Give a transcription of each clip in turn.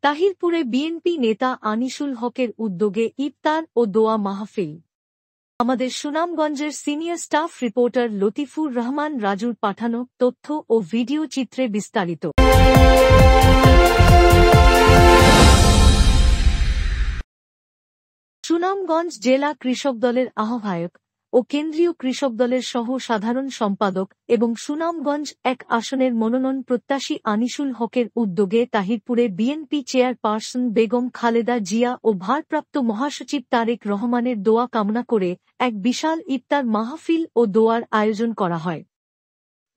তাহিরপুরে BNP নেতা আনিসুল হকের উদ্যোগে ইফতার ও দোয়া মাহফিল। আমাদের সুনামগঞ্জের senior staff reporter Latifur Rahman রাজুর পাঠানো তথ্য ও ভিডিও চিত্রে বিস্তারিত। সুনামগঞ্জ জেলা কৃষক দলের আহ্বায়ক ও কেন্দ্রীয় কৃষক দলের সহ সাধারণ সম্পাদক এবং সুনামগঞ্জ ১ আসনের মনোনয়ন প্রত্যাশী আনিসুল হকের উদ্যোগে তাহিরপুরে বিএনপি চেয়ারপারসন বেগম খালেদা জিয়া ও ভারপ্রাপ্ত মহাসচিব তারেক রহমানের দোয়া কামনা করে এক বিশাল ইফতার মাহফিল ও দোয়ার আয়োজন করা হয়।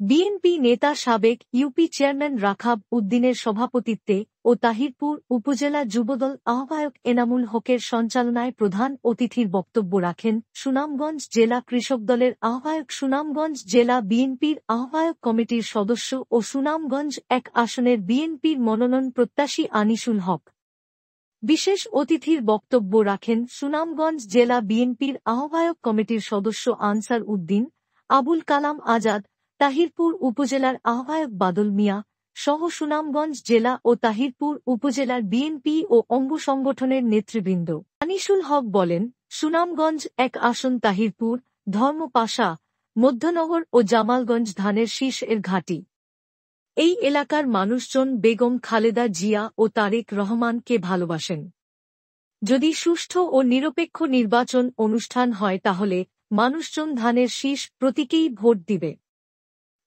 বিএনপি নেতা সাবেক ইউপি চেয়ারম্যান রাখাব উদ্দিনের সভাপতিত্বে ও তাহিরপুর উপজেলা যুবদল আহ্বায়ক এনামুল হকের সঞ্চালনায় প্রধান অতিথির বক্তব্য রাখেন সুনামগঞ্জ জেলা কৃষক দলের আহ্বায়ক, সুনামগঞ্জ জেলা বিএনপির আহ্বায়ক কমিটির সদস্য ও সুনামগঞ্জ ১ আসনের বিএনপির মনোনয়ন প্রত্যাশী আনিসুল হক। বিশেষ অতিথির বক্তব্য রাখেন সুনামগঞ্জ জেলা বিএনপির আহ্বায়ক কমিটির সদস্য আনসার উদ্দিন, আবুল কালাম আজাদ, তাহিরপুর উপজেলার আহ্বায়ক বাদল মিয়া সহ সুনামগঞ্জ জেলা ও তাহিরপুর উপজেলার বিএনপি ও অঙ্গ সংগঠনের নেতৃবৃন্দ। আনিসুল হক বলেন, সুনামগঞ্জ ১ আসন তাহিরপুর, ধর্মপাশা, মধ্যনগর ও জামালগঞ্জ ধানের শীষ এর ঘাঁটি। এই এলাকার মানুষজন বেগম খালেদা জিয়া ও তারেক রহমানকে ভালোবাসেন। যদি সুষ্ঠু ও নিরপেক্ষ নির্বাচন অনুষ্ঠান হয় তাহলে মানুষজন ধানের শীষ প্রতীকেই ভোট দিবে।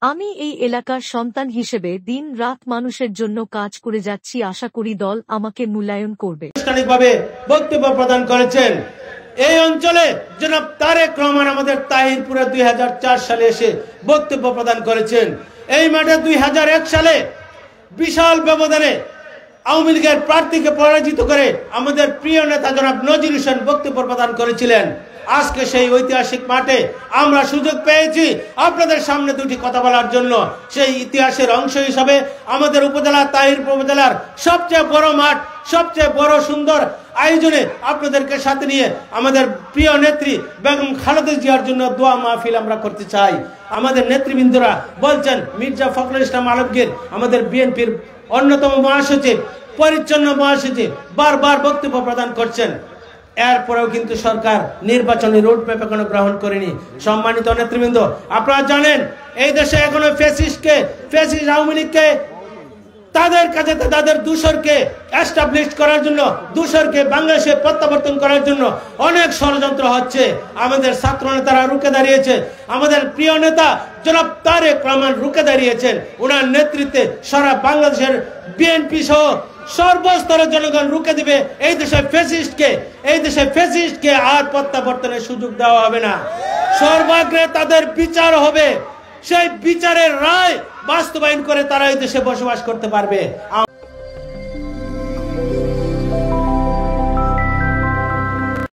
আমি এই এলাকার সন্তান হিসেবে দিন রাত মানুষের জন্য কাজ করে যাচ্ছি, আশা করি দল আমাকে মূল্যায়ন করবে। আনুষ্ঠানিকভাবে বক্তব্য প্রদান করেছেন এই অঞ্চলে জনাব তারেক রহমান আমাদের তাহিরপুরে ২০০৪ সালে এসে বক্তব্য প্রদান করেছেন। এই মাঠে ২০০১ সালে বিশাল ব্যবধানে আওয়ামী লীগের প্রার্থীকে পরাজিত করে আমাদের প্রিয় নেতা জনাব নজির হোসেন বক্তব্য প্রদান করেছিলেন। আজকে সেই ঐতিহাসিক মাঠে আমরা সুযোগ পেয়েছি আপনাদের সামনে দুটি কথা বলার জন্য। সেই ইতিহাসের অংশ হিসাবে আমাদের উপজেলা তাহিরপুর উপজেলার সবচেয়ে বড় মাঠ, সবচেয়ে বড় সুন্দর আয়োজনে আপনাদেরকে সাথে নিয়ে আমাদের প্রিয় নেত্রী বেগম খালেদা জিয়ার জন্য দোয়া মাহফিল আমরা করতে চাই। আমাদের নেতৃবৃন্দরা বলছেন, মির্জা ফখরুল ইসলাম আলমগীর আমাদের বিএনপির অন্যতম মহাসচিব, পরিচ্ছন্ন মহাসচিব, বারবার বক্তব্য প্রদান করছেন। এরপরেও কিন্তু সরকার নির্বাচনী রোডম্যাপ এখনো গ্রহণ করেনি। সম্মানিত নেতৃবৃন্দ, আপনারা জানেন এই দেশে এখনো ফ্যাসিস্ট আওয়ামী লীগকে তাদের কাছে তাদের দূষরকে এস্টাবলিশ করার জন্য, দূষরকে বাংলাদেশে প্রত্যাবর্তন করার জন্য অনেক ষড়যন্ত্র হচ্ছে। আমাদের ছাত্র নেতারা রুখে দাঁড়িয়েছে, আমাদের প্রিয় নেতা জনাব তারেক রহমান রুখে দাঁড়িয়েছেন। ওনার নেতৃত্বে সারা বাংলাদেশের বিএনপি সহ সর্বস্তরের জনগণ রুখে দিবে। এই দেশে ফ্যাসিস্টকে আর প্রত্যাবর্তনের সুযোগ দেওয়া হবে না। সর্বাগ্রে তাদের বিচার হবে, সেই বিচারের রায় বাস্তবায়ন করে তারা এই দেশে বসবাস করতে পারবে।